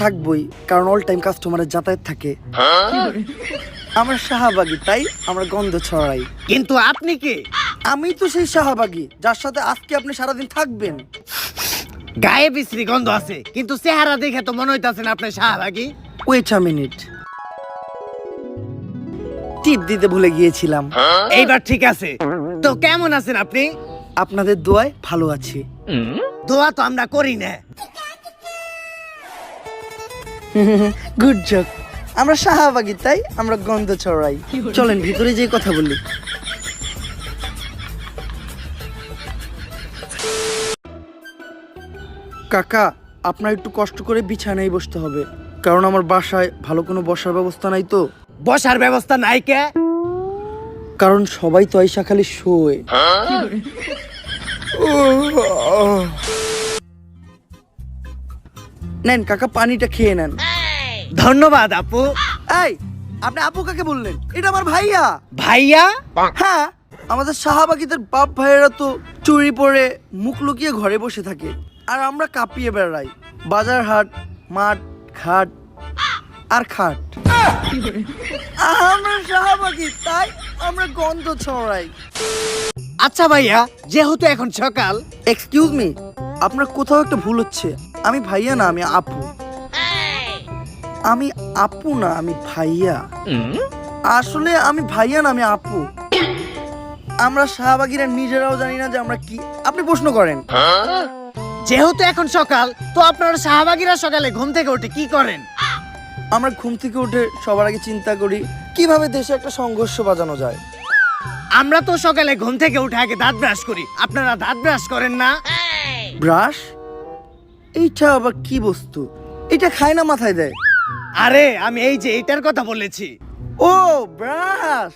থাকবই, কারণ all time কাস্টমারের যাতায়াত থাকে। আমরা শাহবাগী, তাই আমরা গন্ধ ছড়াই। কিন্তু আপনি কি? আমি তো সেই শাহবাগী যার সাথে আজকে আপনি সারাদিন থাকবেন। গায়ে বিশ্রী গন্ধ আছে, কিন্তু চেহারা দেখে তো মনে হইতাছেন আপনি শাহবাগী। ওয়েট আ মিনিট, টিপ দিতে ভুলে গিয়েছিলাম। এইবার ঠিক আছে। তো কেমন আছেন আপনি? আপনাদের দোয়ায় ভালো আছি। দোয়া তো আমরা করি না। গুড জক। আমরা শাহবাগী, তাই আমরা গন্ধ ছড়াই। চলেন ভিতরে যেয়ে কথা বলি। কাকা, আপনার একটু কষ্ট করে বিছানায় বসতে হবে, কারণ আমার বাসায় ভালো কোনো বসার ব্যবস্থা নাই তো। বসার ব্যবস্থা নাই কে? কারণ সবাই তো আইসা খালি শোয়। নেন কাকা, পানিটা খেয়ে নেন। ধন্যবাদ আপু। এই, আপনি আপু কাকে বললেন? এটা আমার ভাইয়া। ভাইয়া? হ্যাঁ, আমাদের শাহবাগীদের বাপ ভাইয়েরা তো চুরি পরে মুখ লুকিয়ে ঘরে বসে থাকে, আর আমরা কাঁপিয়ে বেড়াই বাজার হাট, মাঠ, ঘাট আর খাট। আমরা শাহবাগী, তাই আমরা গন্ধ ছড়াই। আচ্ছা ভাইয়া, যেহেতু এখন সকাল। এক্সকিউজ মি, আপনার কোথাও একটা ভুল হচ্ছে। আমি ভাইয়া না, আমি আপু। আমি আপু না, আমি ভাইয়া। আসলে আমি ভাইয়া না, আমি আপু। আমরা শাহবাগীরা নিজেরাও জানি না যে আমরা কি। আপনি প্রশ্ন করেন। যেহেতু এখন সকাল, তো আপনারা শাহবাগীরা সকালে ঘুম থেকে উঠে কি করেন? আমরা ঘুম থেকে উঠে সবার আগে চিন্তা করি কিভাবে দেশে একটা সংঘর্ষ বাজানো যায়। আমরা তো সকালে ঘুম থেকে উঠে আগে দাঁত ব্রাশ করি। আপনারা দাঁত ব্রাশ করেন না? ব্রাশ? এইটা আবার কি বস্তু? এটা খায় না, মাথায় দেয়। আরে আমি এই যে এটার কথা বলেছি। ও ব্রাশ!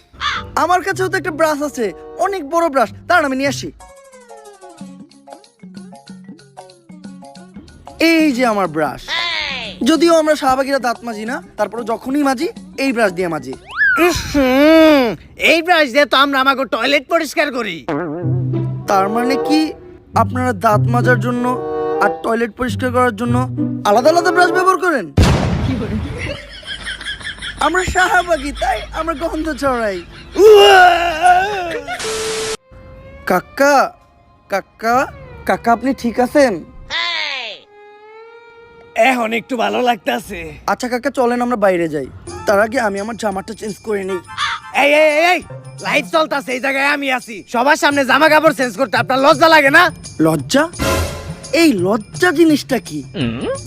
আমার কাছেও তো একটা ব্রাশ আছে, অনেক বড় ব্রাশ। দাঁড়ান আমি নিয়ে আসি। এই যে আমার ব্রাশ। যদিও আমরা শাহবাগীরা দাঁত মাজি না, তারপরে যখনই মাজি এই ব্রাশ দিয়ে মাজি। এই ব্রাশ দিয়ে তো আমরা আমাকে টয়লেট পরিষ্কার করি। তার মানে কি আপনারা দাঁত মাজার জন্য আর টয়লেট পরিষ্কার করার জন্য আলাদা আলাদা ব্রাশ ব্যবহার করেন? আমরা শাহবাগী, তাই আমরা গন্ধ ছড়াই। কাকা, কাকা, কাকা, আপনি ঠিক আছেন? এখন একটু ভালো লাগতেছে। আচ্ছা কাকা, চলেন আমরা বাইরে যাই। তার আগে আমি আমার জামাটা চেঞ্জ করে নিই। এই এই এই লাইট চলতেছে, এই জায়গায় আমি আছি। সবার সামনে জামা কাপড় চেঞ্জ করতে আপনার লজ্জা লাগে না? লজ্জা? এই লজ্জা জিনিসটা কি,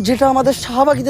যেটা আমাদের শাহবাগীদের